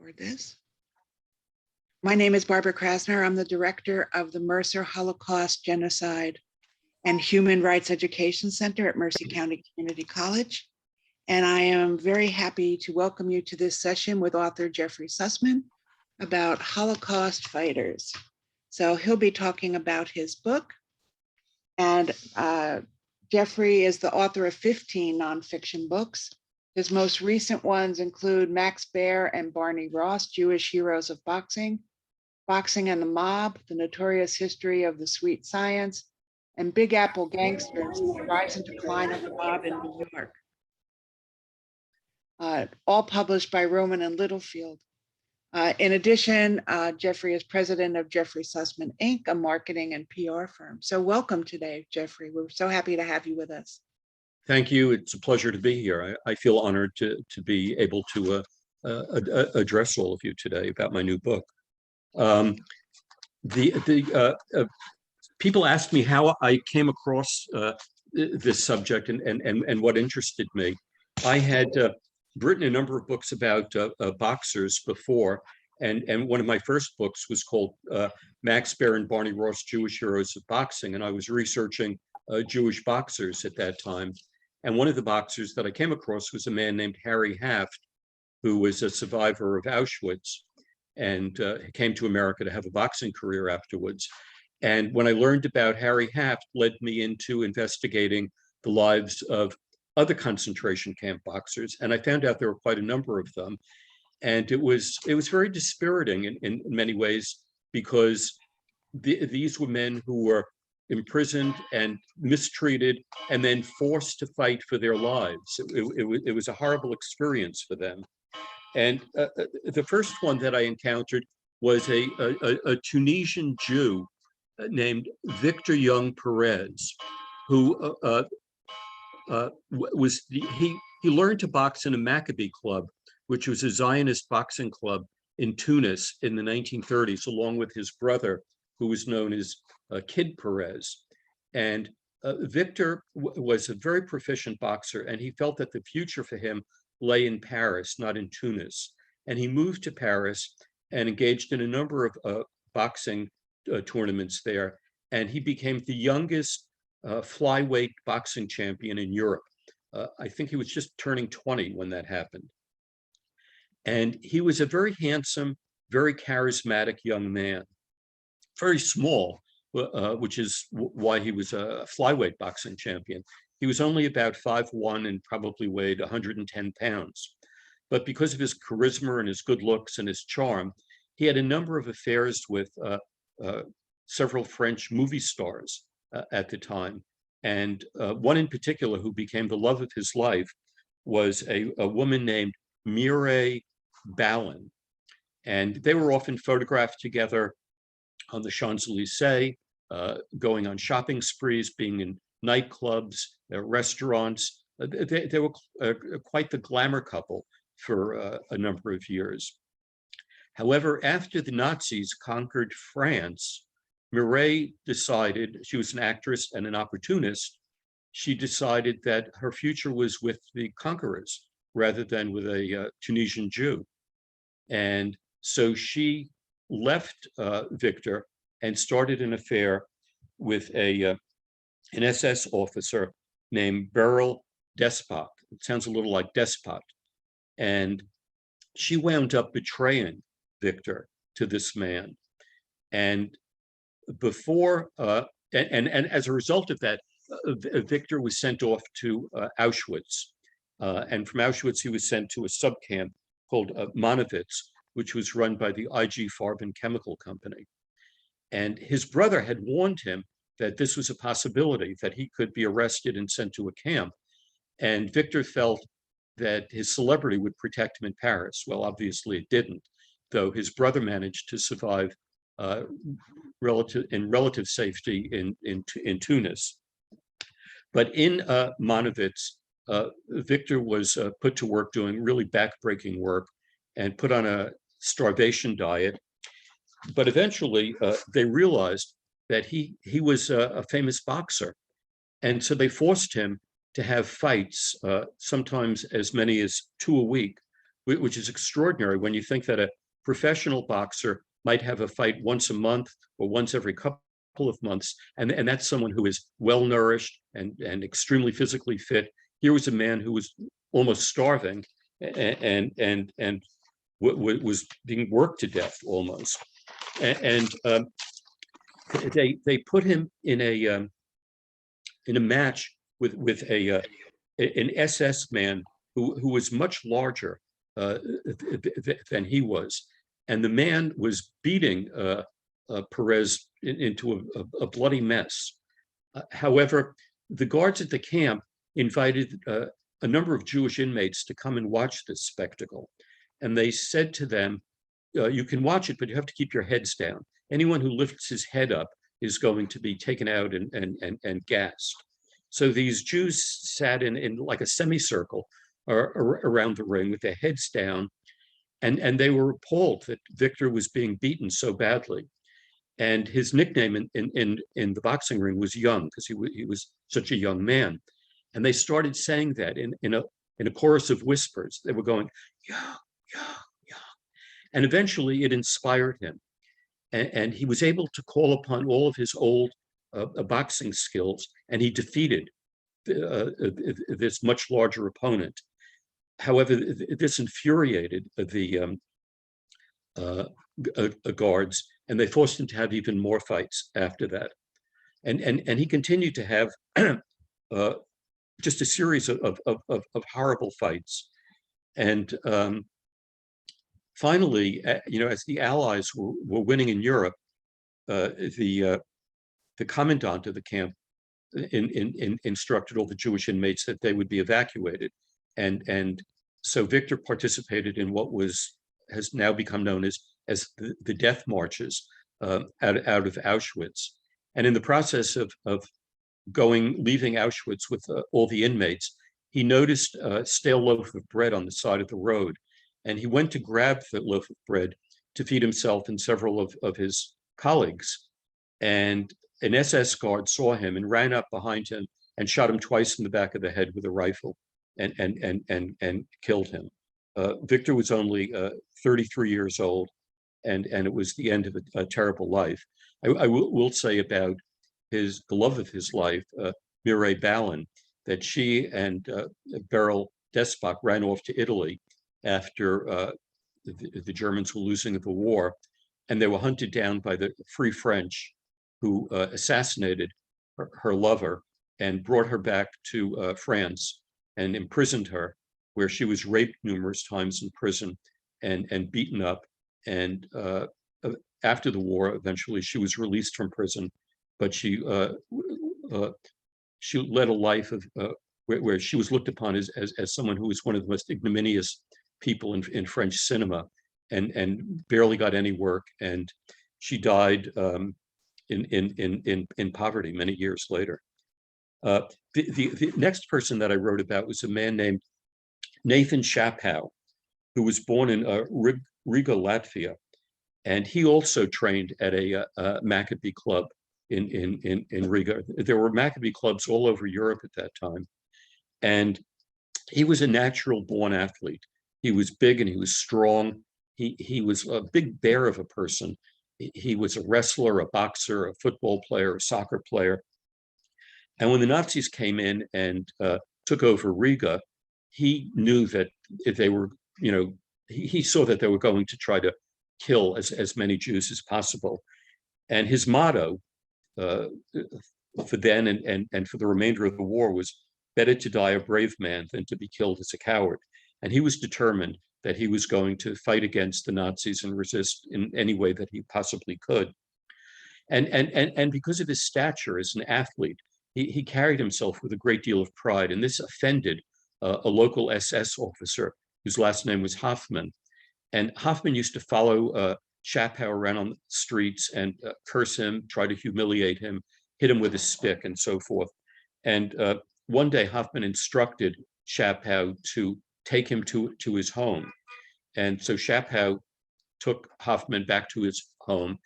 record this. My name is Barbara Krasner. I'm the director of the Mercer Holocaust, Genocide, and Human Rights Education Center at Mercer County Community College. And I am very happy to welcome you to this session with author Jeffrey Sussman about Holocaust fighters. So he'll be talking about his book. And Jeffrey is the author of 15 nonfiction books. His most recent ones include Max Baer and Barney Ross, Jewish Heroes of Boxing, Boxing and the Mob, The Notorious History of the Sweet Science, and Big Apple Gangsters, The Rise and Decline of the Mob in New York. All published by Rowman and Littlefield. In addition, Jeffrey is president of Jeffrey Sussman, Inc., a marketing and PR firm. So welcome today, Jeffrey. We're so happy to have you with us. Thank you. It's a pleasure to be here. I feel honored to be able to address all of you today about my new book. People ask me how I came across this subject and what interested me. I had written a number of books about boxers before, and one of my first books was called Max Baer and Barney Ross, Jewish Heroes of Boxing, and I was researching Jewish boxers at that time. And one of the boxers that I came across was a man named Harry Haft, who was a survivor of Auschwitz and came to America to have a boxing career afterwards. And when I learned about Harry Haft, led me into investigating the lives of other concentration camp boxers. And I found out there were quite a number of them. And it was very dispiriting in many ways, because these were men who were imprisoned and mistreated and then forced to fight for their lives. It was a horrible experience for them. And the first one that I encountered was a Tunisian Jew named Victor Young Perez, who he learned to box in a Maccabee club, which was a Zionist boxing club in Tunis in the 1930s, along with his brother, who was known as Kid Perez. And Victor was a very proficient boxer, and he felt that the future for him lay in Paris, not in Tunis. And he moved to Paris and engaged in a number of boxing tournaments there. And he became the youngest flyweight boxing champion in Europe. I think he was just turning 20 when that happened. And he was a very handsome, very charismatic young man, very small, which is why he was a flyweight boxing champion. He was only about 5'1" and probably weighed 110 pounds. But because of his charisma and his good looks and his charm, he had a number of affairs with several French movie stars at the time. And one in particular who became the love of his life was a woman named Mireille Ballin. And they were often photographed together on the Champs-Élysées, going on shopping sprees, being in nightclubs, restaurants. They were quite the glamour couple for a number of years. However, after the Nazis conquered France, Mireille decided, she was an actress and an opportunist, she decided that her future was with the conquerors rather than with a Tunisian Jew. And so she left Victor and started an affair with an SS officer named Beryl Despot. It sounds a little like despot. And she wound up betraying Victor to this man. And before, and as a result of that, Victor was sent off to Auschwitz. And from Auschwitz, he was sent to a subcamp called Monowitz, which was run by the IG Farben Chemical Company. And his brother had warned him that this was a possibility, that he could be arrested and sent to a camp. And Victor felt that his celebrity would protect him in Paris. Well, obviously it didn't, though his brother managed to survive in relative safety in Tunis. But in Monowitz, Victor was put to work doing really backbreaking work and put on a starvation diet. But eventually they realized that he was a famous boxer. And so they forced him to have fights, sometimes as many as 2 a week, which is extraordinary when you think that a professional boxer might have a fight once a month or once every couple of months, and that's someone who is well nourished and extremely physically fit. Here was a man who was almost starving and was being worked to death almost. And they put him in a match with an SS man who was much larger than he was, and the man was beating Perez into a bloody mess. However, the guards at the camp invited a number of Jewish inmates to come and watch this spectacle, and they said to them, "You can watch it, but you have to keep your heads down. Anyone who lifts his head up is going to be taken out and gassed." So these Jews sat in like a semicircle around the ring with their heads down, and they were appalled that Victor was being beaten so badly. And his nickname in the boxing ring was Young, because he was such a young man. And they started saying that in a chorus of whispers. They were going, "Young, Young, Young." And eventually it inspired him. And he was able to call upon all of his old boxing skills, and he defeated this much larger opponent. However, this infuriated the guards, and they forced him to have even more fights after that. And he continued to have just a series of horrible fights. And finally, as the Allies were winning in Europe, the commandant of the camp instructed all the Jewish inmates that they would be evacuated. And so Victor participated in what has now become known as the death marches out of Auschwitz. And in the process of leaving Auschwitz with all the inmates, he noticed a stale loaf of bread on the side of the road. And he went to grab the loaf of bread to feed himself and several of his colleagues. And an SS guard saw him and ran up behind him and shot him twice in the back of the head with a rifle and killed him. Victor was only 33 years old, and it was the end of a terrible life. I will say about the love of his life, Mireille Ballin, that she and Beryl Despach ran off to Italy after the Germans were losing the war, and they were hunted down by the Free French, who assassinated her lover and brought her back to France and imprisoned her, where she was raped numerous times in prison and beaten up. And after the war, eventually she was released from prison, but she led a life of where she was looked upon as someone who was one of the most ignominious people in French cinema, and barely got any work. And she died in poverty many years later. The next person that I wrote about was a man named Nathan Shapow, who was born in Riga, Latvia, and he also trained at a Maccabee club in Riga. There were Maccabee clubs all over Europe at that time, and he was a natural born athlete. He was big and he was strong. He was a big bear of a person. He was a wrestler, a boxer, a football player, a soccer player. And when the Nazis came in and took over Riga, he knew that if they were, he saw that they were going to try to kill as many Jews as possible. And his motto for then and for the remainder of the war was, "Better to die a brave man than to be killed as a coward." And he was determined that he was going to fight against the Nazis and resist in any way that he possibly could. And because of his stature as an athlete, he carried himself with a great deal of pride. And this offended a local SS officer whose last name was Hoffman. And Hoffman used to follow Shapow around on the streets and curse him, try to humiliate him, hit him with a stick, and so forth. And one day Hoffman instructed Shapow to take him to his home. And so Shapow took Hoffman back to his home,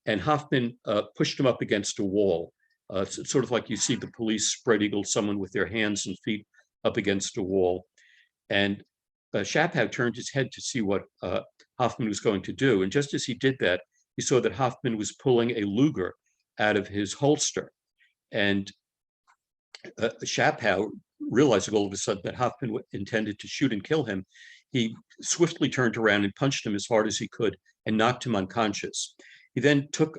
and Hoffman pushed him up against a wall, sort of like you see the police spread eagle someone with their hands and feet up against a wall. And Schapow turned his head to see what Hoffman was going to do. And just as he did that, he saw that Hoffman was pulling a Luger out of his holster. And Schapow, realizing all of a sudden that Hoffman intended to shoot and kill him, he swiftly turned around and punched him as hard as he could and knocked him unconscious. He then took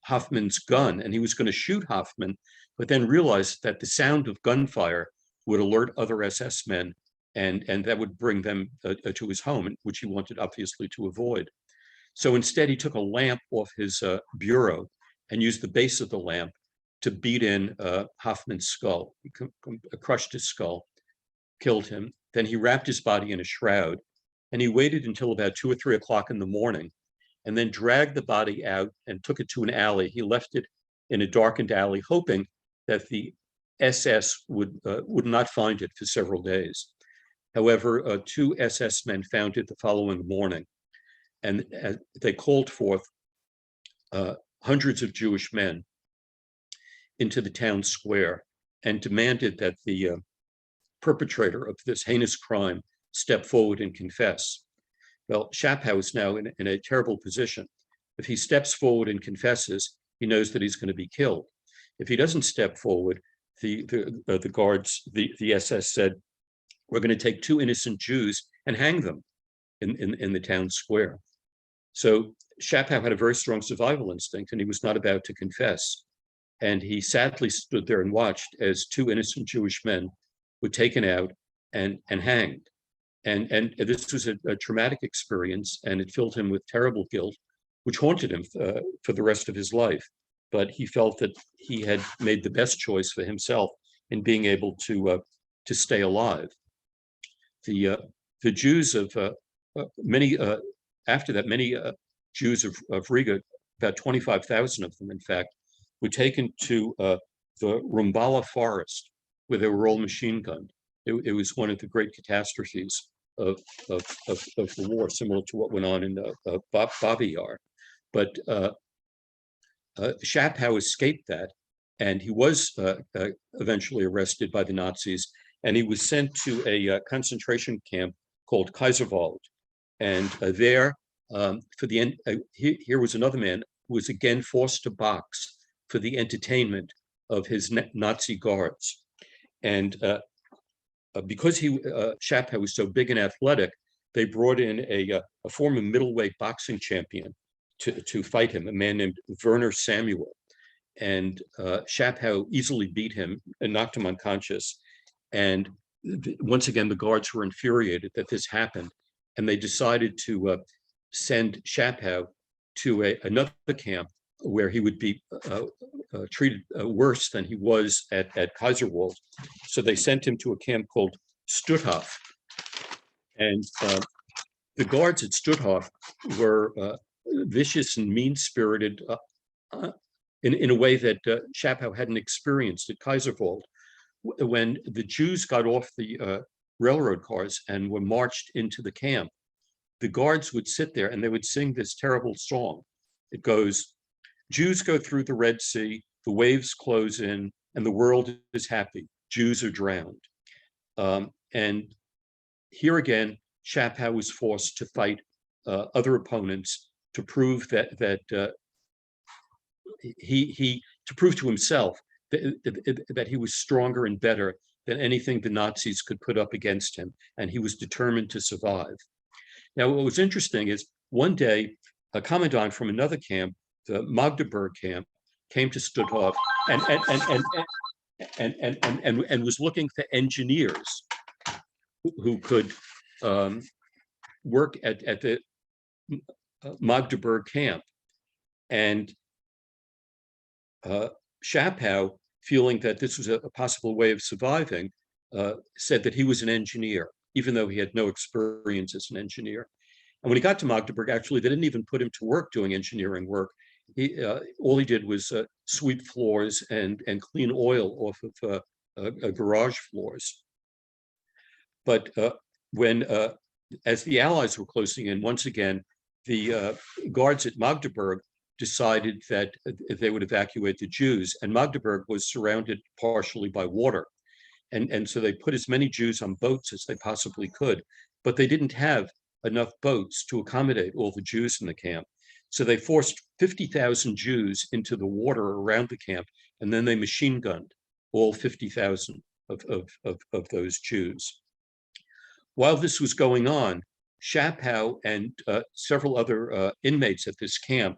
Hoffman's gun and he was going to shoot Hoffman, but then realized that the sound of gunfire would alert other SS men, and that would bring them to his home, which he wanted obviously to avoid. So instead, he took a lamp off his bureau and used the base of the lamp to beat in Hoffman's skull. He crushed his skull, killed him. Then he wrapped his body in a shroud, and he waited until about 2 or 3 o'clock in the morning, and then dragged the body out and took it to an alley. He left it in a darkened alley, hoping that the SS would not find it for several days. However, 2 SS men found it the following morning, and they called forth hundreds of Jewish men into the town square and demanded that the perpetrator of this heinous crime step forward and confess. Well, Schapow is now in a terrible position. If he steps forward and confesses, he knows that he's going to be killed. If he doesn't step forward, the guards, the SS said, we're going to take 2 innocent Jews and hang them in the town square. So Schapow had a very strong survival instinct, and he was not about to confess. And he sadly stood there and watched as 2 innocent Jewish men were taken out and hanged. And this was a traumatic experience, and it filled him with terrible guilt, which haunted him for the rest of his life. But he felt that he had made the best choice for himself in being able to stay alive. The Jews of many after that, many Jews of Riga, about 25,000 of them, in fact, were taken to the Rumbala forest, where they were all machine gunned. It was one of the great catastrophes of the war, similar to what went on in Babi Yar. But Schapow escaped that, and he was eventually arrested by the Nazis, and he was sent to a concentration camp called Kaiserwald. And there, for the end, here was another man who was again forced to box for the entertainment of his Nazi guards. And because Schapow was so big and athletic, they brought in a former middleweight boxing champion to fight him, a man named Werner Samuel. And Schapow easily beat him and knocked him unconscious. And once again, the guards were infuriated that this happened, and they decided to send Schapow to another camp where he would be treated worse than he was at Kaiserwald. So they sent him to a camp called Stutthof. And the guards at Stutthof were vicious and mean-spirited in a way that Schapow hadn't experienced at Kaiserwald. When the Jews got off the railroad cars and were marched into the camp, the guards would sit there and they would sing this terrible song. It goes, Jews go through the Red Sea, the waves close in, and the world is happy. Jews are drowned. And here again, Schapow was forced to fight other opponents to prove that he to prove to himself that he was stronger and better than anything the Nazis could put up against him, and he was determined to survive. Now, what was interesting is one day, a commandant from another camp, the Magdeburg camp, came to Stutthof and was looking for engineers who could work at the Magdeburg camp. And Schapow, feeling that this was a possible way of surviving, said that he was an engineer, even though he had no experience as an engineer. And when he got to Magdeburg, actually, they didn't even put him to work doing engineering work. All he did was sweep floors and clean oil off of garage floors. But as the Allies were closing in, once again, the guards at Magdeburg decided that they would evacuate the Jews, and Magdeburg was surrounded partially by water. And so they put as many Jews on boats as they possibly could, but they didn't have enough boats to accommodate all the Jews in the camp. So they forced 50,000 Jews into the water around the camp, and then they machine gunned all 50,000 of those Jews. While this was going on, Chapow and several other inmates at this camp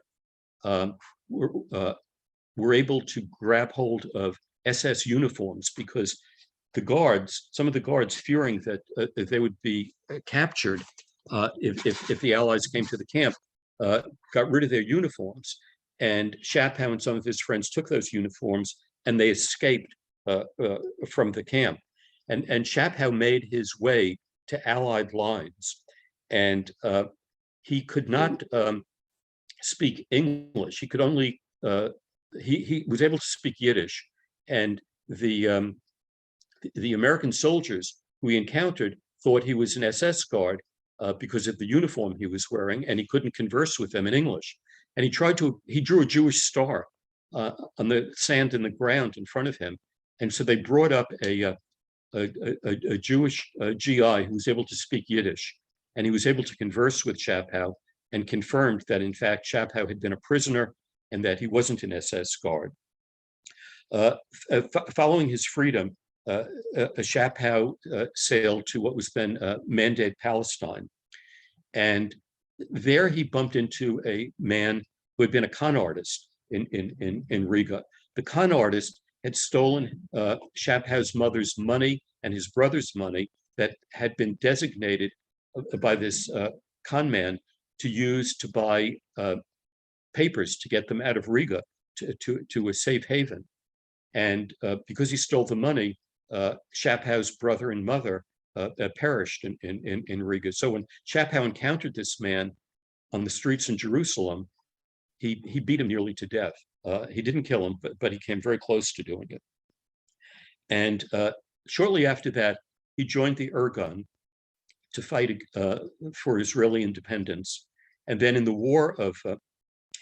were able to grab hold of SS uniforms, because some of the guards, fearing that they would be captured if the Allies came to the camp, got rid of their uniforms. And Chapow and some of his friends took those uniforms and they escaped from the camp. And Chapow made his way to Allied lines, and he could not speak English. He could only he was able to speak Yiddish, and the American soldiers who he encountered thought he was an SS guard because of the uniform he was wearing, and he couldn't converse with them in English. And he drew a Jewish star on the sand in the ground in front of him. And so they brought up a Jewish GI who was able to speak Yiddish, and he was able to converse with Chapow and confirmed that, in fact, Chapow had been a prisoner and that he wasn't an SS guard. Following his freedom, Chapow sailed to what was then Mandate, Palestine. And there he bumped into a man who had been a con artist in Riga. The con artist had stolen Chapow's mother's money and his brother's money that had been designated by this con man to use to buy papers to get them out of Riga to a safe haven. And because he stole the money, Chapow's brother and mother perished in Riga. So when Chapow encountered this man on the streets in Jerusalem, he beat him nearly to death. He didn't kill him, but he came very close to doing it. And shortly after that, he joined the Irgun to fight for Israeli independence. And then in the War of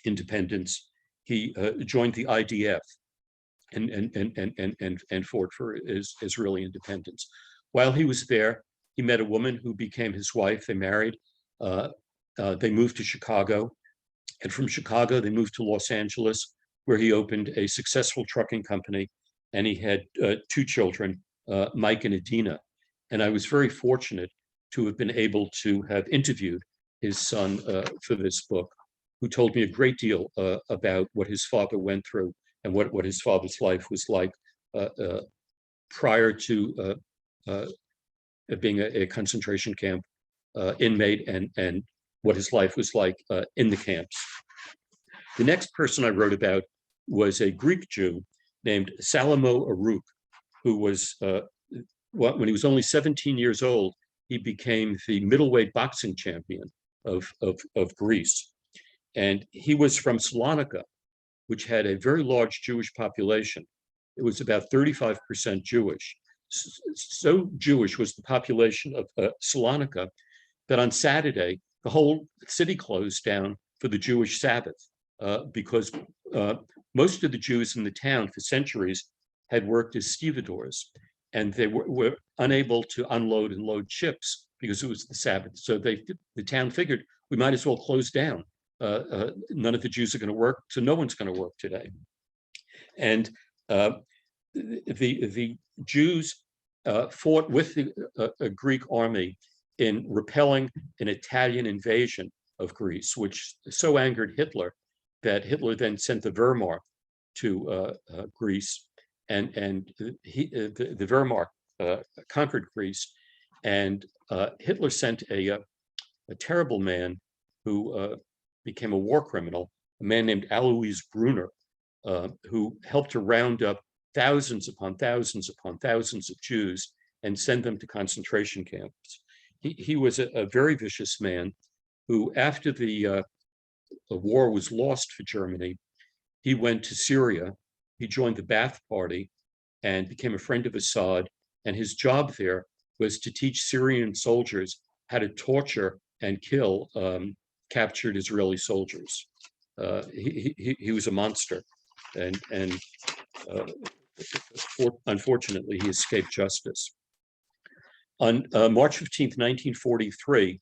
Independence, he joined the IDF and fought for Israeli independence. While he was there, he met a woman who became his wife. They married. They moved to Chicago. And from Chicago, they moved to Los Angeles, where he opened a successful trucking company. And he had two children, Mike and Adina. And I was very fortunate to have been able to have interviewed his son for this book, who told me a great deal about what his father went through and what his father's life was like prior to being a concentration camp inmate, and what his life was like in the camps. The next person I wrote about was a Greek Jew named Salamo Aruk, who was, when he was only 17 years old, he became the middleweight boxing champion of Greece. And he was from Salonika, which had a very large Jewish population. It was about 35% Jewish. So Jewish was the population of Salonika that on Saturday, the whole city closed down for the Jewish Sabbath because most of the Jews in the town for centuries had worked as stevedores, and they were unable to unload and load ships because it was the Sabbath. So the town figured, we might as well close down. None of the Jews are going to work, so no one's going to work today. And the Jews fought with the Greek army in repelling an Italian invasion of Greece, which so angered Hitler that Hitler then sent the Wehrmacht to Greece, and the Wehrmacht conquered Greece, and Hitler sent a terrible man who became a war criminal, a man named Alois Brunner, who helped to round up thousands upon thousands upon thousands of Jews and send them to concentration camps. He was a very vicious man who, after the war was lost for Germany, he went to Syria. He joined the Ba'ath Party and became a friend of Assad. And his job there was to teach Syrian soldiers how to torture and kill captured Israeli soldiers. He was a monster, and unfortunately, he escaped justice. On March 15th, 1943,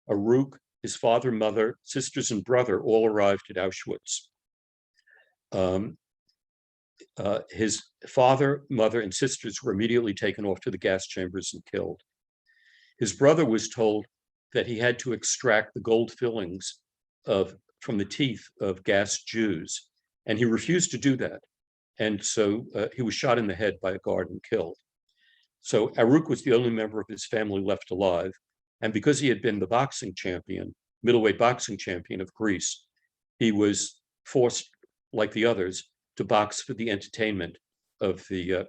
Aruk, his father, mother, sisters, and brother all arrived at Auschwitz. His father, mother, and sisters were immediately taken off to the gas chambers and killed. His brother was told that he had to extract the gold fillings from the teeth of gas Jews, and he refused to do that. And so he was shot in the head by a guard and killed. So Aruk was the only member of his family left alive. And because he had been the boxing champion, middleweight boxing champion of Greece, he was forced, like the others, to box for the entertainment of the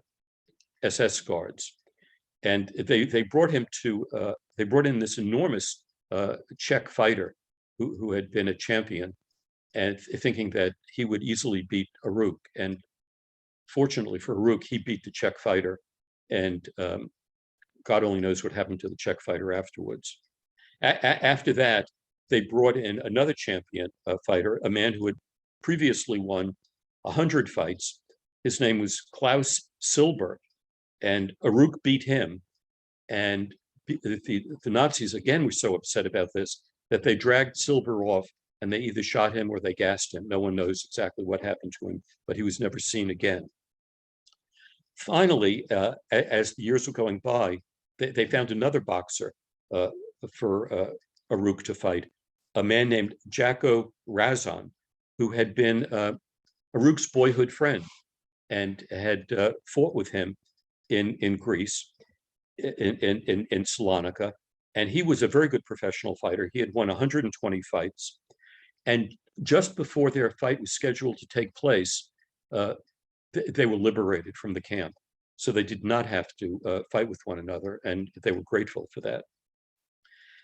SS guards. And they brought in this enormous Czech fighter who had been a champion, and thinking that he would easily beat Aruk. And fortunately for Aruk, he beat the Czech fighter, and God only knows what happened to the Czech fighter afterwards. After that, they brought in another champion fighter, a man who had previously won 100 fights. His name was Klaus Silber, and Aruk beat him. And the Nazis, again, were so upset about this that they dragged Silber off, and they either shot him or they gassed him. No one knows exactly what happened to him, but he was never seen again. Finally, as the years were going by, they found another boxer for Aruk to fight, a man named Jacko Razan, who had been Aruk's boyhood friend and had fought with him in Greece, in Salonika. And he was a very good professional fighter. He had won 120 fights. And just before their fight was scheduled to take place, they were liberated from the camp. So they did not have to fight with one another, and they were grateful for that.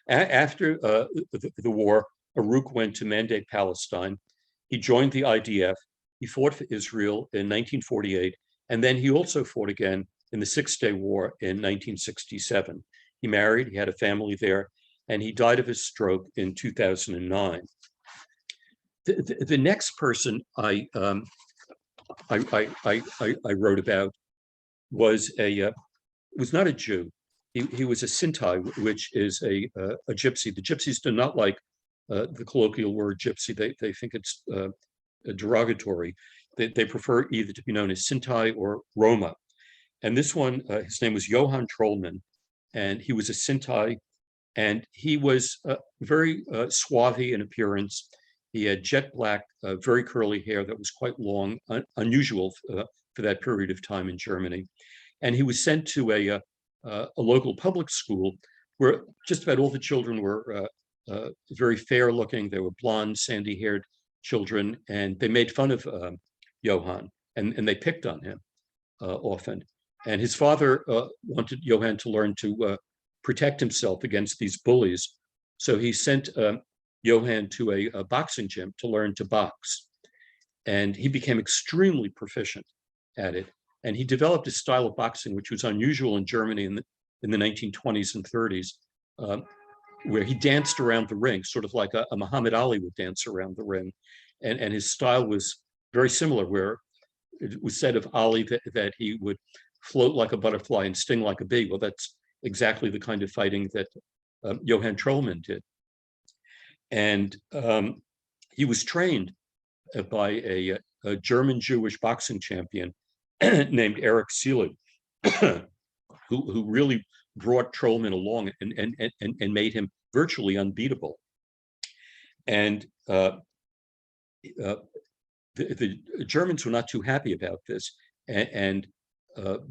After the war, Aruk went to Mandate, Palestine. He joined the IDF. He fought for Israel in 1948, and then he also fought again in the Six-Day War in 1967. He married, he had a family there, and he died of his stroke in 2009. The next person I wrote about was not a Jew. He was a Sinti, which is a gypsy. The gypsies do not like the colloquial word gypsy. They think it's derogatory. They prefer either to be known as Sinti or Roma. And this one, his name was Johann Trollman, and he was a Sinti, and he was very swarthy in appearance. He had jet black, very curly hair that was quite long, unusual for that period of time in Germany. And he was sent to a local public school where just about all the children were very fair looking. They were blonde, sandy haired children, and they made fun of Johann, and they picked on him often. And his father wanted Johann to learn to protect himself against these bullies. So he sent Johann to a boxing gym to learn to box. And he became extremely proficient at it. And he developed a style of boxing which was unusual in Germany in the 1920s and 30s, where he danced around the ring, sort of like a Muhammad Ali would dance around the ring. And his style was very similar, where it was said of Ali that he would float like a butterfly and sting like a bee. Well, that's exactly the kind of fighting that Johann Trollman did. And he was trained by a German Jewish boxing champion named Erich Seelig, who really brought Trollman along and made him virtually unbeatable. And the Germans were not too happy about this. And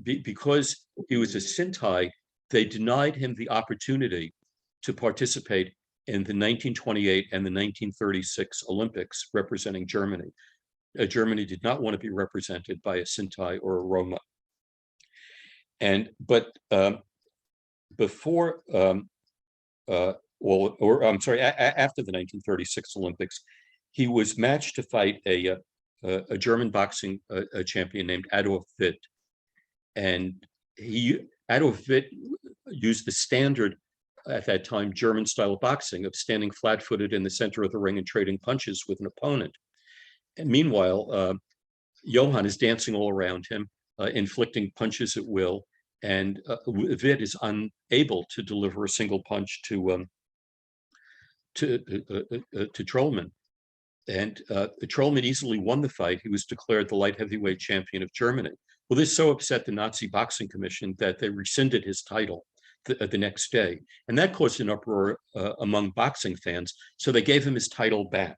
because he was a Sinti, they denied him the opportunity to participate in the 1928 and the 1936 Olympics representing Germany. Germany did not want to be represented by a Sinti or a Roma. But before, after the 1936 Olympics, he was matched to fight a German boxing champion named Adolf Witt. And Adolf Witt used the standard, at that time, German style of boxing of standing flat-footed in the center of the ring and trading punches with an opponent. And meanwhile, Johann is dancing all around him, inflicting punches at will. and Witt is unable to deliver a single punch to Trollman. And Trollman easily won the fight. He was declared the light heavyweight champion of Germany. Well, this so upset the Nazi Boxing Commission that they rescinded his title the next day. And that caused an uproar among boxing fans. So they gave him his title back,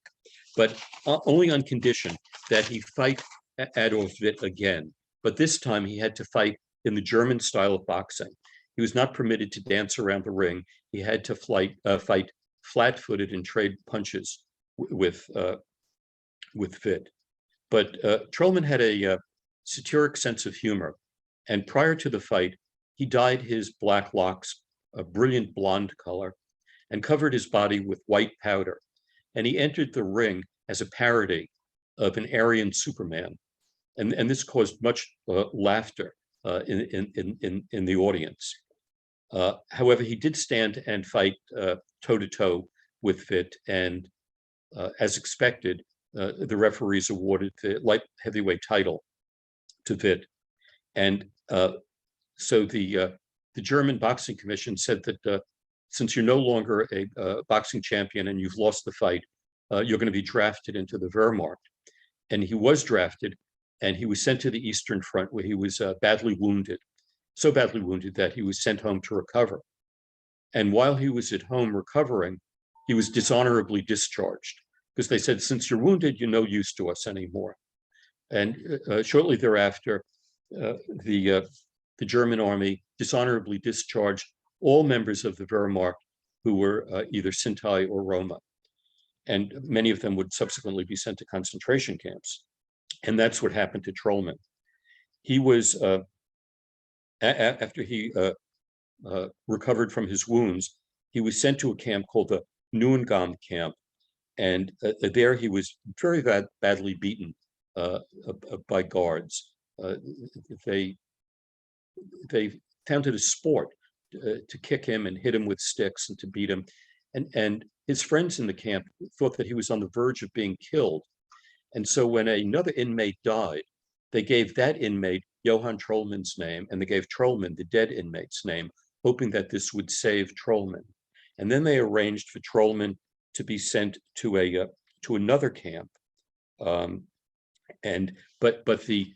but only on condition that he fight Adolf Witt again. But this time he had to fight in the German style of boxing. He was not permitted to dance around the ring. He had to fight flat-footed and trade punches with Witt. But Trollman had a satiric sense of humor. And prior to the fight, he dyed his black locks a brilliant blonde color and covered his body with white powder. And he entered the ring as a parody of an Aryan Superman. And this caused much laughter in the audience. However, he did stand and fight toe-to-toe with Witt, and as expected, the referees awarded the light heavyweight title to Witt. And so the German Boxing Commission said that since you're no longer a boxing champion and you've lost the fight, you're going to be drafted into the Wehrmacht. And he was drafted, and he was sent to the Eastern Front, where he was badly wounded, so badly wounded that he was sent home to recover. And while he was at home recovering, he was dishonorably discharged, because they said, since you're wounded, you're no use to us anymore. And shortly thereafter, the German army dishonorably discharged all members of the Wehrmacht who were either Sinti or Roma. And many of them would subsequently be sent to concentration camps. And that's what happened to Trollman. He was, after he recovered from his wounds, he was sent to a camp called the Neuengamme camp. And there he was very badly beaten by guards. They found it a sport to kick him and hit him with sticks and to beat him. And his friends in the camp thought that he was on the verge of being killed. And so when another inmate died, they gave that inmate Johann Trollman's name, and they gave Trollman the dead inmate's name, hoping that this would save Trollman. And then they arranged for Trollman to be sent to another camp. But the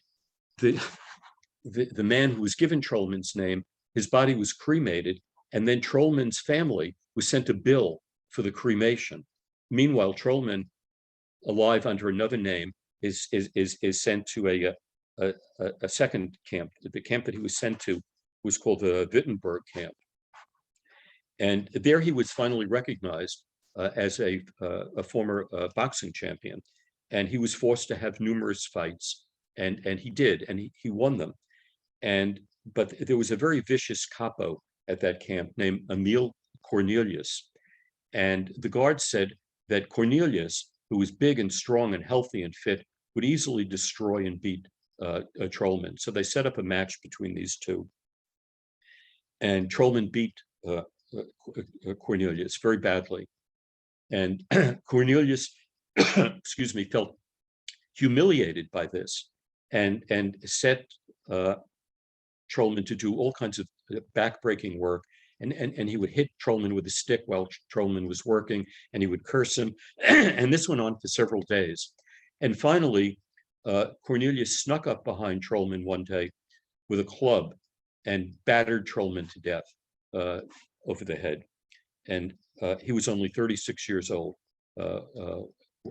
man who was given Trollman's name, his body was cremated, and then Trollman's family was sent a bill for the cremation. Meanwhile, Trollman, alive under another name, is sent to a second camp. The camp that he was sent to was called the Wittenberg camp. And there he was finally recognized as a former boxing champion. And he was forced to have numerous fights, and he did, and he won them. But there was a very vicious capo at that camp named Emil Cornelius. And the guards said that Cornelius, who was big and strong and healthy and fit, would easily destroy and beat Trollman. So they set up a match between these two. And Trollman beat Cornelius very badly. And Cornelius, excuse me, felt humiliated by this and set Trollman to do all kinds of backbreaking work. And he would hit Trollman with a stick while Trollman was working, and he would curse him. And this went on for several days. And finally, Cornelius snuck up behind Trollman one day with a club and battered Trollman to death over the head. And he was only 36 years old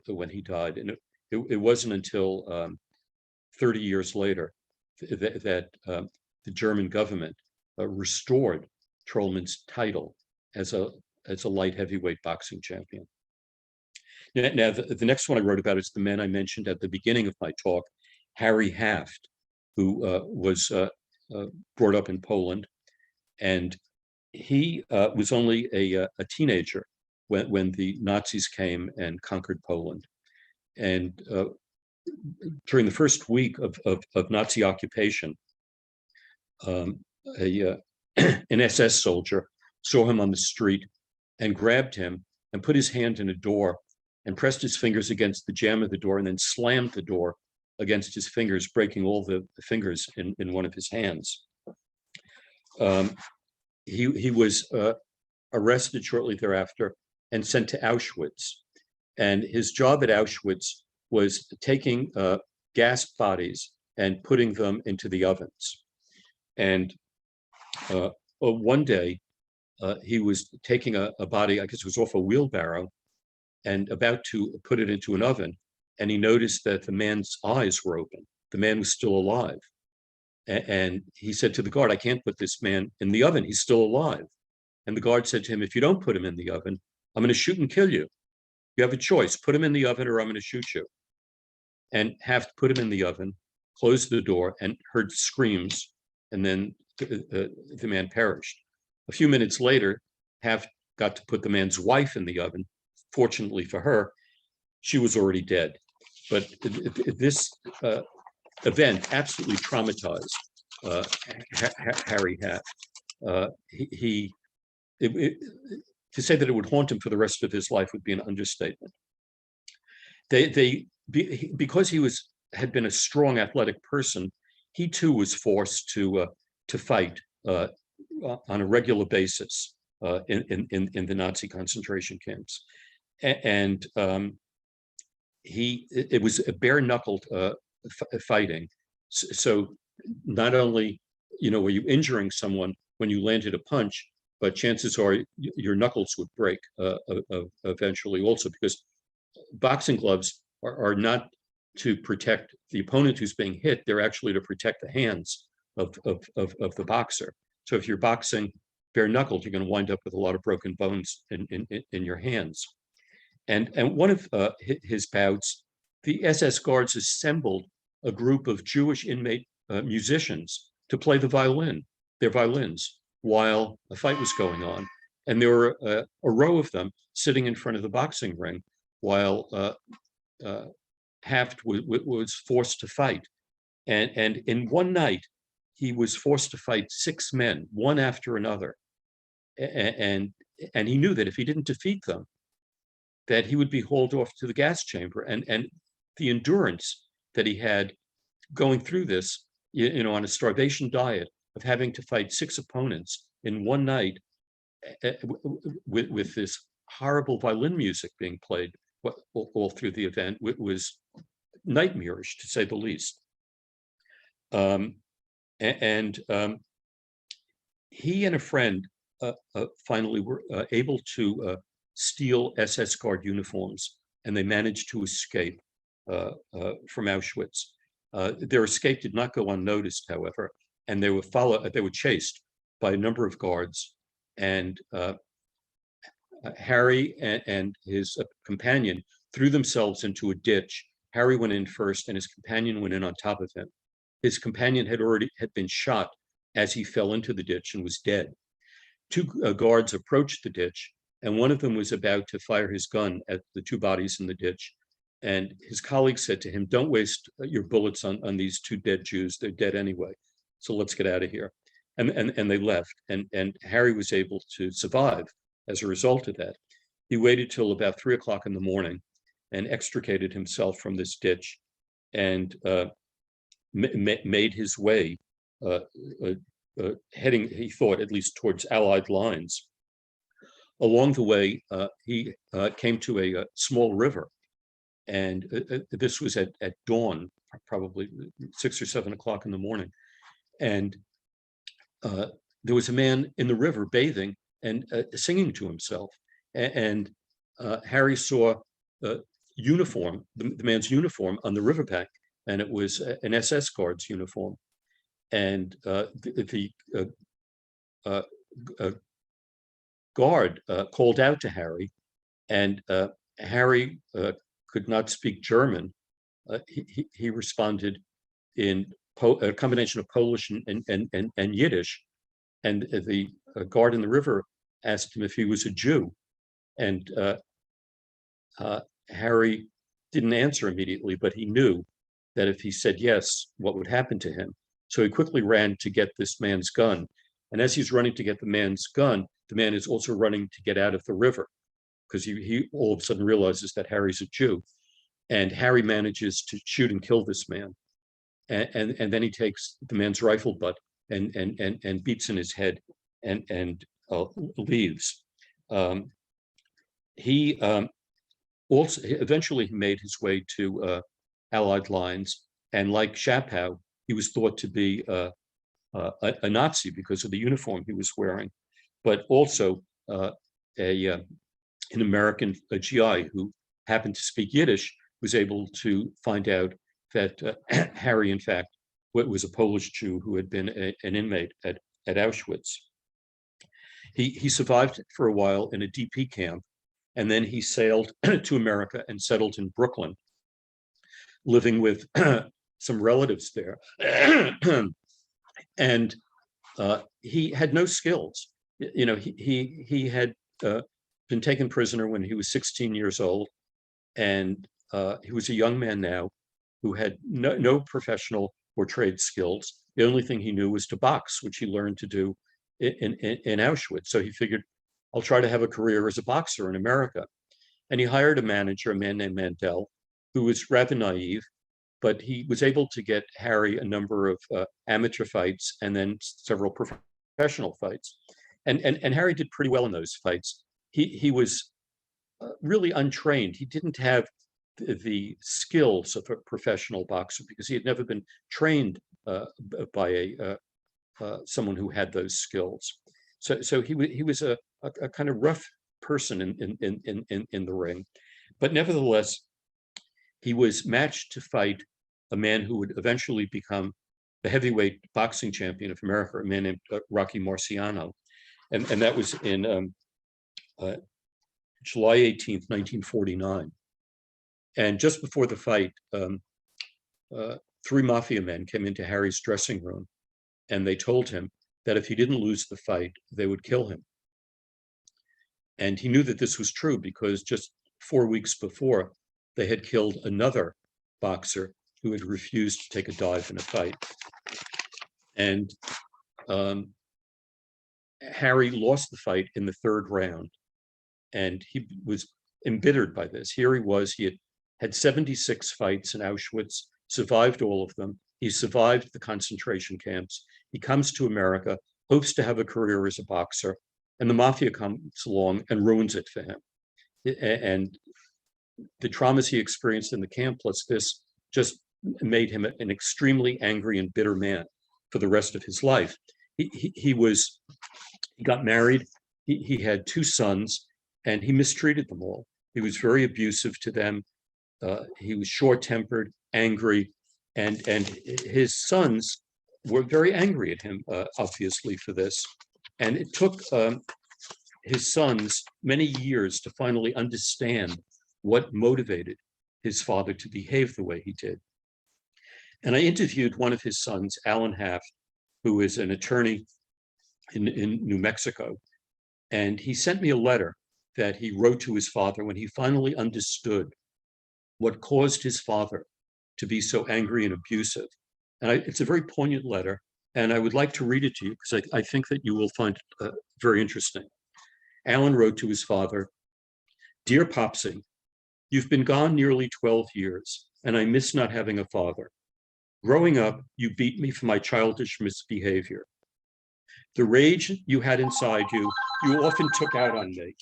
when he died. And it wasn't until 30 years later that the German government restored Trollman's title as a light heavyweight boxing champion. Now, the next one I wrote about is the man I mentioned at the beginning of my talk, Harry Haft, who was brought up in Poland. And he was only a teenager when the Nazis came and conquered Poland. And during the first week of Nazi occupation, an SS soldier saw him on the street and grabbed him and put his hand in a door and pressed his fingers against the jamb of the door and then slammed the door against his fingers, breaking all the fingers in one of his hands. He was arrested shortly thereafter and sent to Auschwitz. And his job at Auschwitz was taking gassed bodies and putting them into the ovens. And one day, he was taking a body, I guess it was off a wheelbarrow, and about to put it into an oven. And he noticed that the man's eyes were open. The man was still alive. And he said to the guard, I can't put this man in the oven. He's still alive. And the guard said to him, if you don't put him in the oven, I'm going to shoot and kill you. You have a choice, put him in the oven or I'm going to shoot you. And Haft put him in the oven, closed the door, and heard screams. And then the man perished. A few minutes later, Haft got to put the man's wife in the oven. Fortunately for her, she was already dead. But this event absolutely traumatized Harry Haft. To say that it would haunt him for the rest of his life would be an understatement. Because he had been a strong athletic person, he too was forced to fight on a regular basis in the Nazi concentration camps, and it was a bare-knuckled fighting. So not only were you injuring someone when you landed a punch, but chances are your knuckles would break eventually also, because boxing gloves are not to protect the opponent who's being hit. They're actually to protect the hands of the boxer. So if you're boxing bare knuckled, you're going to wind up with a lot of broken bones in your hands. And one of his bouts, the SS guards assembled a group of Jewish inmate musicians to play their violins, while a fight was going on. And there were a row of them sitting in front of the boxing ring while Haft was forced to fight. And in one night, he was forced to fight 6 men, one after another. And he knew that if he didn't defeat them, that he would be hauled off to the gas chamber. And the endurance that he had going through this, on a starvation diet, of having to fight 6 opponents in one night with this horrible violin music being played all through the event, was nightmarish, to say the least. He and a friend finally were able to steal SS guard uniforms, and they managed to escape from Auschwitz. Their escape did not go unnoticed, however, and they were chased by a number of guards, and Harry and his companion threw themselves into a ditch. Harry went in first, and his companion went in on top of him. His companion had been shot as he fell into the ditch and was dead. 2 guards approached the ditch, and one of them was about to fire his gun at the 2 bodies in the ditch. And his colleague said to him, don't waste your bullets on these 2 dead Jews. They're dead anyway. So let's get out of here. And they left. And Harry was able to survive as a result of that. He waited till about 3 o'clock in the morning and extricated himself from this ditch, and made his way, heading, he thought, at least towards Allied lines. Along the way, he came to a small river, and this was at dawn, probably 6 or 7 o'clock in the morning. And there was a man in the river bathing and singing to himself. And Harry saw the man's uniform on the riverbank, and it was an SS guard's uniform. And the guard called out to Harry, and Harry could not speak German. He responded in a combination of Polish and Yiddish. And the guard in the river asked him if he was a Jew. And Harry didn't answer immediately, but he knew that if he said yes, what would happen to him. So he quickly ran to get this man's gun. And as he's running to get the man's gun, the man is also running to get out of the river, because he all of a sudden realizes that Harry's a Jew. And Harry manages to shoot and kill this man. And then he takes the man's rifle butt and beats in his head and leaves. He also eventually made his way to Allied lines, and like Chapow, he was thought to be a Nazi because of the uniform he was wearing, but also an American GI who happened to speak Yiddish was able to find out that Harry, in fact, was a Polish Jew who had been an inmate at Auschwitz. He survived for a while in a DP camp, and then he sailed to America and settled in Brooklyn, living with some relatives there. And he had no skills. You know, he had been taken prisoner when he was 16 years old, and he was a young man now who had no professional or trade skills. The only thing he knew was to box, which he learned to do in Auschwitz. So he figured, I'll try to have a career as a boxer in America. And he hired a manager, a man named Mandel, who was rather naive, but he was able to get Harry a number of amateur fights and then several professional fights. And Harry did pretty well in those fights. He was really untrained. He didn't have the skills of a professional boxer because he had never been trained by someone who had those skills. So he was a kind of rough person in the ring, but nevertheless, he was matched to fight a man who would eventually become the heavyweight boxing champion of America, a man named Rocky Marciano, and that was in July 18th, 1949. And just before the fight, three mafia men came into Harry's dressing room, and they told him that if he didn't lose the fight, they would kill him. And he knew that this was true because just 4 weeks before, they had killed another boxer who had refused to take a dive in a fight. And Harry lost the fight in the third round, and he was embittered by this. Here he was, he had 76 fights in Auschwitz, survived all of them. He survived the concentration camps. He comes to America, hopes to have a career as a boxer, and the mafia comes along and ruins it for him. And the traumas he experienced in the camp, plus this, just made him an extremely angry and bitter man for the rest of his life. He got married. He had two sons, and he mistreated them all. He was very abusive to them. He was short-tempered, angry, and his sons were very angry at him, obviously, for this. And it took his sons many years to finally understand what motivated his father to behave the way he did. And I interviewed one of his sons, Alan Haft, who is an attorney in New Mexico. And he sent me a letter that he wrote to his father when he finally understood what caused his father to be so angry and abusive. And it's a very poignant letter, and I would like to read it to you because I think that you will find it very interesting. Alan wrote to his father, "Dear Popsy, you've been gone nearly 12 years, and I miss not having a father. Growing up, you beat me for my childish misbehavior. The rage you had inside you often took out on me,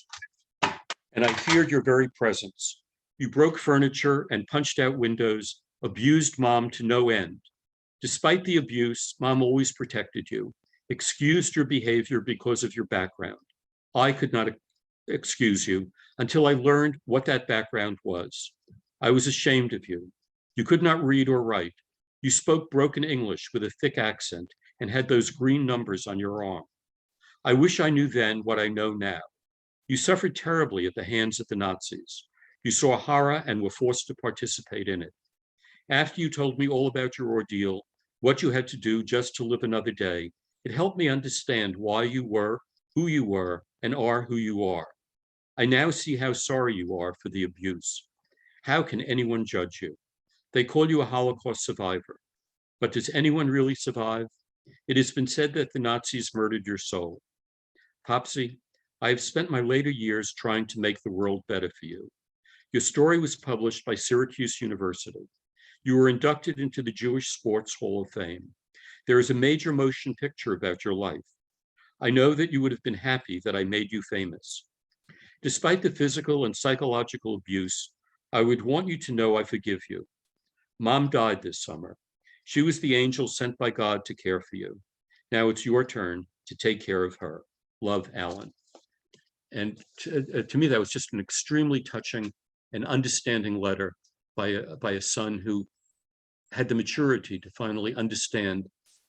and I feared your very presence. You broke furniture and punched out windows, abused Mom to no end. Despite the abuse, Mom always protected you, excused your behavior because of your background. I could not excuse you until I learned what that background was. I was ashamed of you. You could not read or write. You spoke broken English with a thick accent and had those green numbers on your arm. I wish I knew then what I know now. You suffered terribly at the hands of the Nazis. You saw horror and were forced to participate in it. After you told me all about your ordeal, what you had to do just to live another day, it helped me understand why you were who you were and are who you are. I now see how sorry you are for the abuse. How can anyone judge you? They call you a Holocaust survivor. But does anyone really survive? It has been said that the Nazis murdered your soul. Popsy, I have spent my later years trying to make the world better for you. Your story was published by Syracuse University. You were inducted into the Jewish Sports Hall of Fame. There is a major motion picture about your life. I know that you would have been happy that I made you famous. Despite the physical and psychological abuse, I would want you to know I forgive you. Mom died this summer. She was the angel sent by God to care for you. Now it's your turn to take care of her. Love, Alan. And to me, that was just an extremely touching and understanding letter by a son who had the maturity to finally understand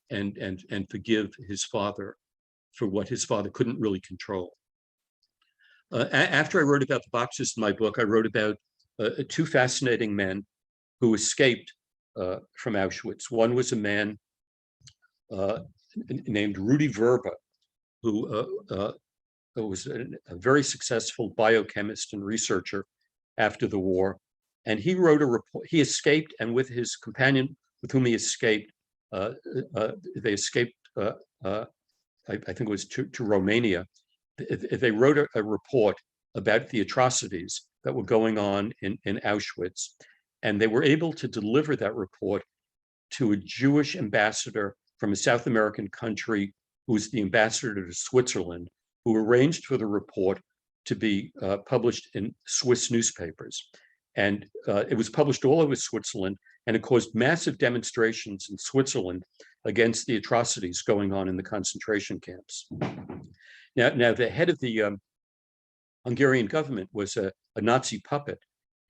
and forgive his father for what his father couldn't really control. After I wrote about the boxers in my book, I wrote about two fascinating men who escaped from Auschwitz. One was a man named Rudy Verba, who was a very successful biochemist and researcher after the war. And he wrote a report. He escaped, and with his companion with whom he escaped, they escaped, I think it was to Romania. They wrote a report about the atrocities that were going on in Auschwitz. And they were able to deliver that report to a Jewish ambassador from a South American country who was the ambassador to Switzerland, who arranged for the report to be published in Swiss newspapers. And it was published all over Switzerland, and it caused massive demonstrations in Switzerland against the atrocities going on in the concentration camps. Now the head of the Hungarian government was a Nazi puppet,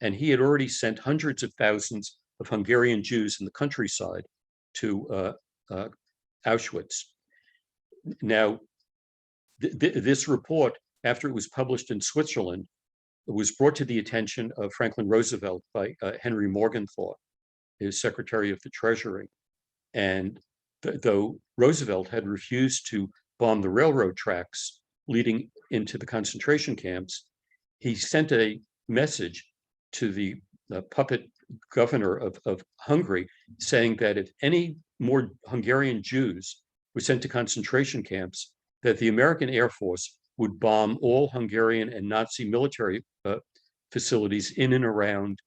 and he had already sent hundreds of thousands of Hungarian Jews in the countryside to Auschwitz. Now, this report, after it was published in Switzerland, was brought to the attention of Franklin Roosevelt by Henry Morgenthau, his Secretary of the Treasury. And though Roosevelt had refused to bomb the railroad tracks leading into the concentration camps, he sent a message to the puppet governor of Hungary saying that if any more Hungarian Jews were sent to concentration camps, that the American Air Force would bomb all Hungarian and Nazi military facilities in and around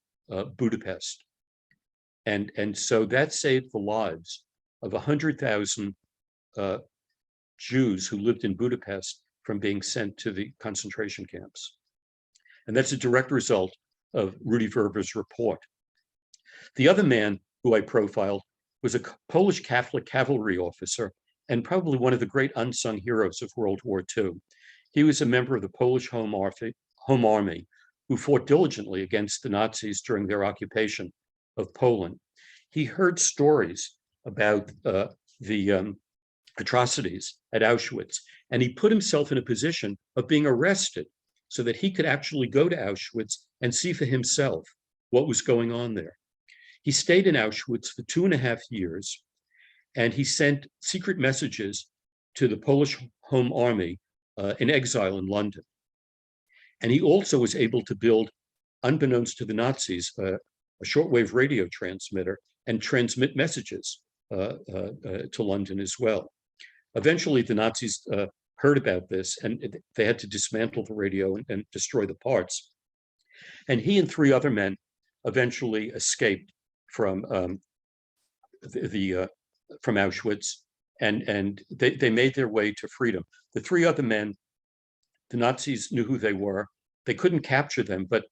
Budapest. And so that saved the lives of 100,000 Jews who lived in Budapest from being sent to the concentration camps. And that's a direct result of Rudy Verba's report. The other man who I profiled was a Polish Catholic cavalry officer and probably one of the great unsung heroes of World War II. He was a member of the Polish Home Army who fought diligently against the Nazis during their occupation of Poland. He heard stories about the atrocities at Auschwitz, and he put himself in a position of being arrested so that he could actually go to Auschwitz and see for himself what was going on there. He stayed in Auschwitz for 2.5 years, and he sent secret messages to the Polish Home Army in exile in London. And he also was able to build, unbeknownst to the Nazis, a shortwave radio transmitter and transmit messages to London as well. Eventually, the Nazis heard about this, and they had to dismantle the radio and destroy the parts. And he and 3 other men eventually escaped from from Auschwitz, and they made their way to freedom. The 3 other men, the Nazis knew who they were. They couldn't capture them, but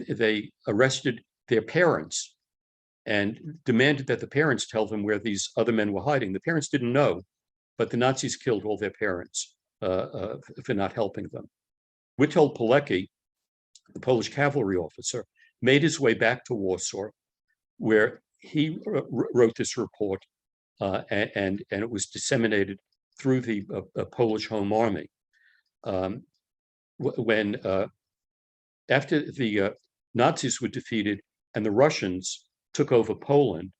they arrested their parents and demanded that the parents tell them where these other men were hiding. The parents didn't know, but the Nazis killed all their parents for not helping them. Witold Pilecki, the Polish cavalry officer, made his way back to Warsaw, where he wrote this report, and it was disseminated through the Polish Home Army. When after the Nazis were defeated and the Russians took over Poland,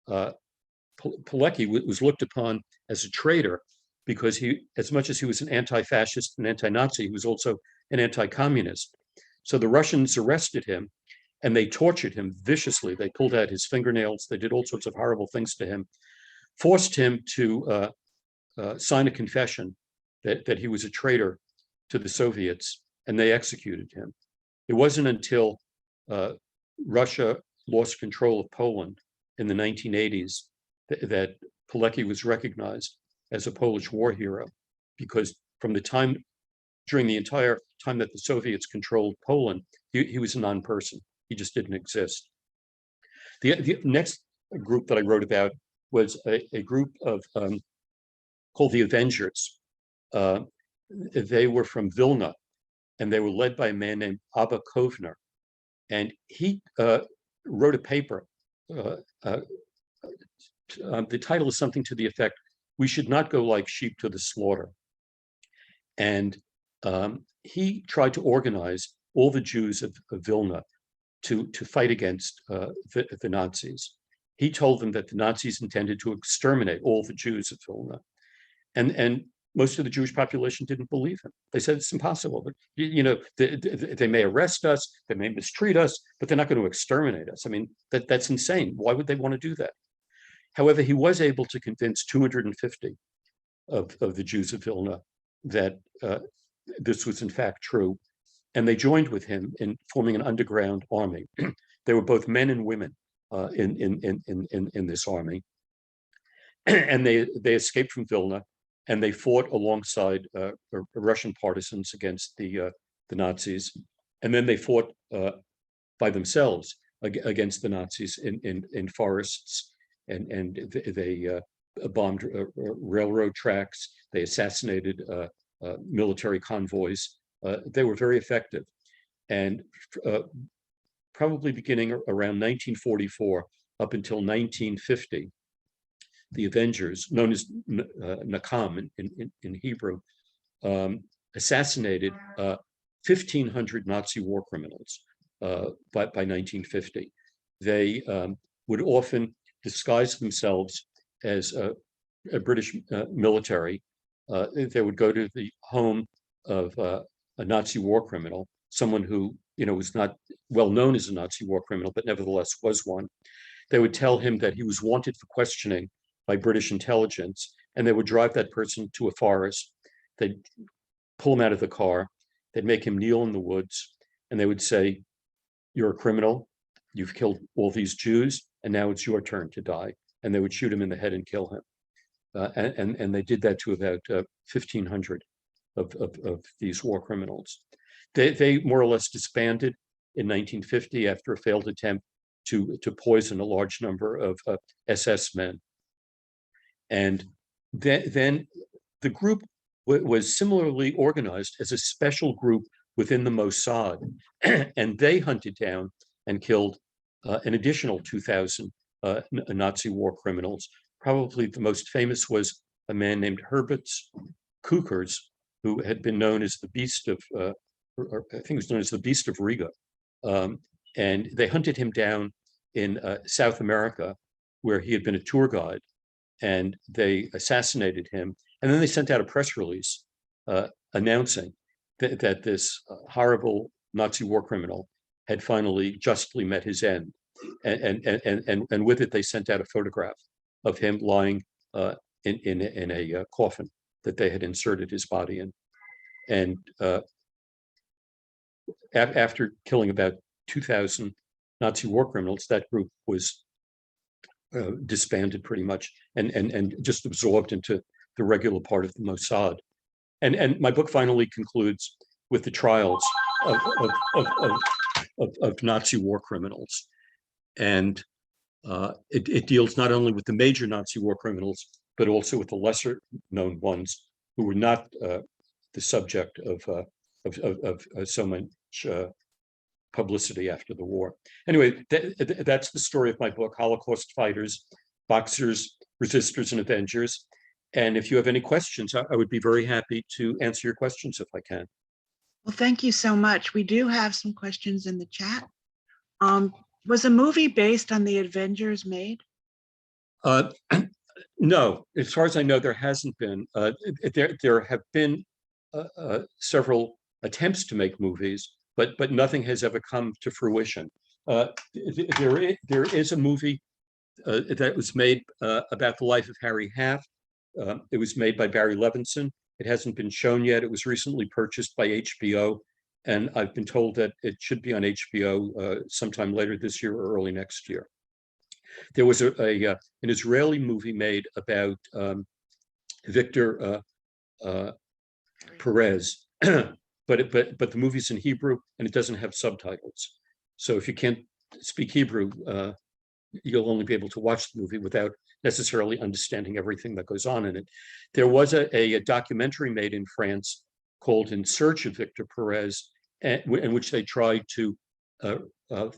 Pilecki was looked upon as a traitor because he, as much as he was an anti-fascist and anti-Nazi, he was also an anti-communist. So the Russians arrested him and they tortured him viciously. They pulled out his fingernails. They did all sorts of horrible things to him, forced him to sign a confession that he was a traitor to the Soviets, and they executed him. It wasn't until Russia lost control of Poland in the 1980s that Pilecki was recognized as a Polish war hero because from the time, during the entire time that the Soviets controlled Poland, he was a non-person. He just didn't exist. The next group that I wrote about was a group of called the Avengers. They were from Vilna, and they were led by a man named Abba Kovner. And he wrote a paper. The title is something to the effect, "We should not go like sheep to the slaughter." And he tried to organize all the Jews of Vilna to fight against the Nazis. He told them that the Nazis intended to exterminate all the Jews of Vilna. And most of the Jewish population didn't believe him. They said it's impossible. But, they may arrest us, they may mistreat us, but they're not going to exterminate us. I mean, that's insane. Why would they want to do that? However, he was able to convince 250 of the Jews of Vilna that this was in fact true. And they joined with him in forming an underground army. They were both men and women in this army. And they escaped from Vilna, and they fought alongside Russian partisans against the Nazis. And then they fought by themselves against the Nazis in forests, and they bombed railroad tracks. They assassinated military convoys. They were very effective. And probably beginning around 1944 up until 1950, the Avengers, known as Nakam in Hebrew, assassinated 1,500 Nazi war criminals by 1950. They would often disguise themselves as a British military. They would go to the home of a Nazi war criminal, someone who was not well known as a Nazi war criminal, but nevertheless was one. They would tell him that he was wanted for questioning by British intelligence, and they would drive that person to a forest. They'd pull him out of the car. They'd make him kneel in the woods, and they would say, "You're a criminal. You've killed all these Jews, and now it's your turn to die." And they would shoot him in the head and kill him. And they did that to about 1,500 of these war criminals. They more or less disbanded in 1950 after a failed attempt to poison a large number of SS men. And then the group was similarly organized as a special group within the Mossad, and they hunted down and killed an additional 2,000 Nazi war criminals. Probably the most famous was a man named Herberts Kukers, who had been known as the Beast of, or I think it was known as the Beast of Riga. And they hunted him down in South America, where he had been a tour guide, and they assassinated him. And then they sent out a press release announcing that this horrible Nazi war criminal had finally justly met his end. And with it, they sent out a photograph of him lying in a coffin that they had inserted his body in. And after killing about 2,000 Nazi war criminals, that group was disbanded pretty much and just absorbed into the regular part of the Mossad. And my book finally concludes with the trials of Nazi war criminals. And it deals not only with the major Nazi war criminals, but also with the lesser known ones who were not the subject of so much publicity after the war. Anyway, that's the story of my book, Holocaust Fighters, Boxers, Resistors, and Avengers. And if you have any questions, I would be very happy to answer your questions if I can. Well, thank you so much. We do have some questions in the chat. Was a movie based on the Avengers made? No, as far as I know, there hasn't been. There have been several attempts to make movies, but nothing has ever come to fruition. There is a movie that was made about the life of Harry Haft. It was made by Barry Levinson. It hasn't been shown yet. It was recently purchased by HBO, and I've been told that it should be on HBO sometime later this year or early next year. There was an Israeli movie made about Victor Perez, but the movie's in Hebrew and it doesn't have subtitles. So if you can't speak Hebrew, you'll only be able to watch the movie without necessarily understanding everything that goes on in it. There was a documentary made in France called In Search of Victor Perez, in which they tried to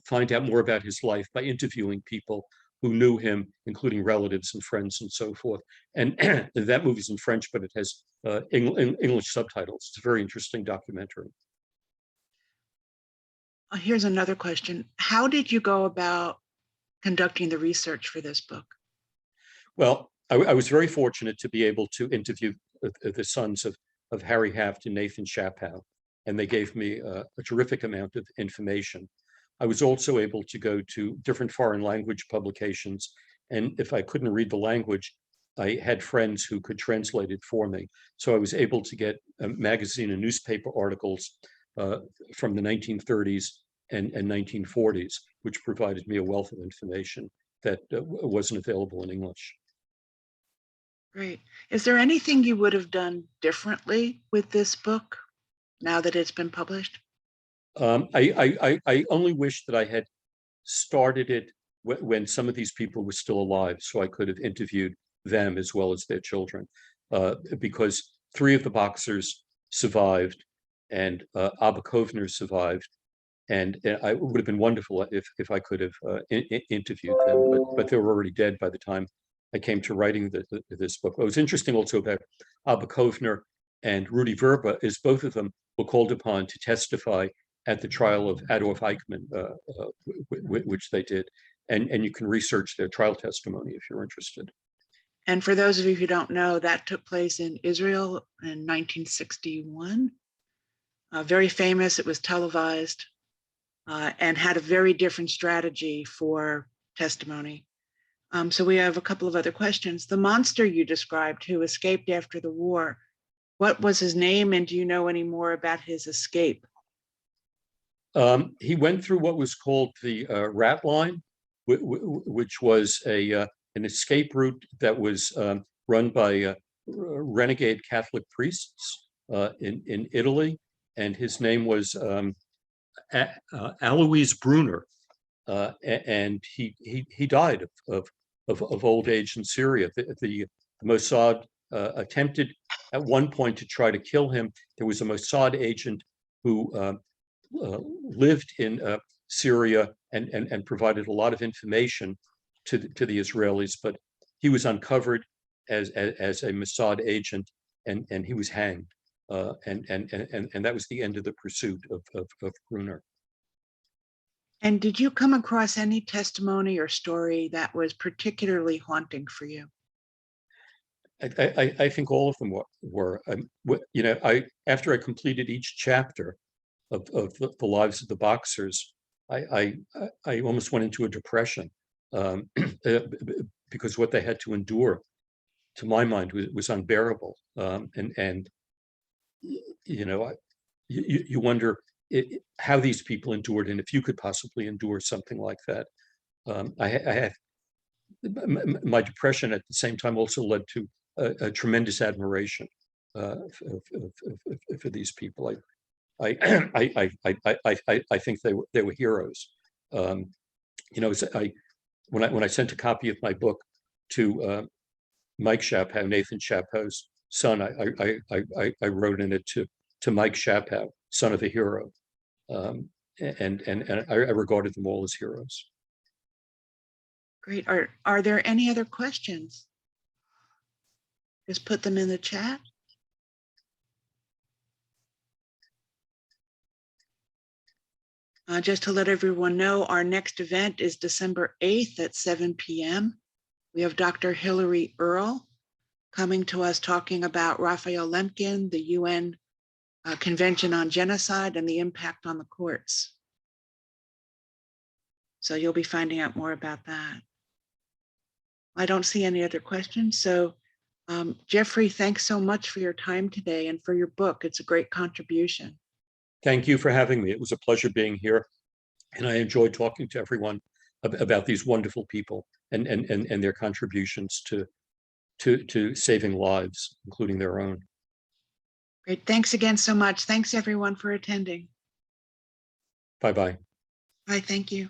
find out more about his life by interviewing people who knew him, including relatives and friends and so forth. And that movie's in French, but it has English subtitles. It's a very interesting documentary. Here's another question. How did you go about conducting the research for this book? Well, I was very fortunate to be able to interview the sons of Harry Haft and Nathan Chapow, and they gave me a terrific amount of information. I was also able to go to different foreign language publications, and if I couldn't read the language, I had friends who could translate it for me. So I was able to get magazine and newspaper articles from the 1930s and 1940s, which provided me a wealth of information that wasn't available in English. Great. Is there anything you would have done differently with this book now that it's been published? I only wish that I had started it when some of these people were still alive, so I could have interviewed them as well as their children, because 3 of the boxers survived, and Abba Kovner survived, and it would have been wonderful if I could have interviewed them, but they were already dead by the time I came to writing this book. What was interesting also about Abba Kovner and Rudy Verba is both of them were called upon to testify at the trial of Adolf Eichmann, which they did. And you can research their trial testimony if you're interested. And for those of you who don't know, that took place in Israel in 1961. Very famous, it was televised, and had a very different strategy for testimony. So we have a couple of other questions. The monster you described who escaped after the war, what was his name, and do you know any more about his escape? He went through what was called the rat line, which was an escape route that was run by renegade Catholic priests in Italy, and his name was Alois Brunner, and he died of old age in Syria. The Mossad attempted at one point to try to kill him. There was a Mossad agent who lived in Syria and provided a lot of information to the Israelis, but he was uncovered as a Mossad agent, and he was hanged, and that was the end of the pursuit of Brunner. And did you come across any testimony or story that was particularly haunting for you? I think all of them were. You know, after I completed each chapter of the lives of the boxers, I almost went into a depression, because what they had to endure, to my mind, was unbearable. And you know, you wonder how these people endured, and if you could possibly endure something like that. I had my depression at the same time also led to a tremendous admiration for these people. I think they were heroes. You know, when I sent a copy of my book to Mike Chapow, Nathan Chapow's son, I wrote in it to Mike Chapow, son of a hero, and I regarded them all as heroes. Great. Are there any other questions? Just put them in the chat. Just to let everyone know, our next event is December 8th at 7 p.m. We have Dr. Hillary Earle coming to us talking about Raphael Lemkin, the UN Convention on Genocide, and the impact on the courts. So you'll be finding out more about that. I don't see any other questions. So Jeffrey, thanks so much for your time today and for your book. It's a great contribution. Thank you for having me. It was a pleasure being here, and I enjoyed talking to everyone about these wonderful people and their contributions to saving lives, including their own. Great. Thanks again so much. Thanks everyone for attending. Bye-bye. Bye. Thank you.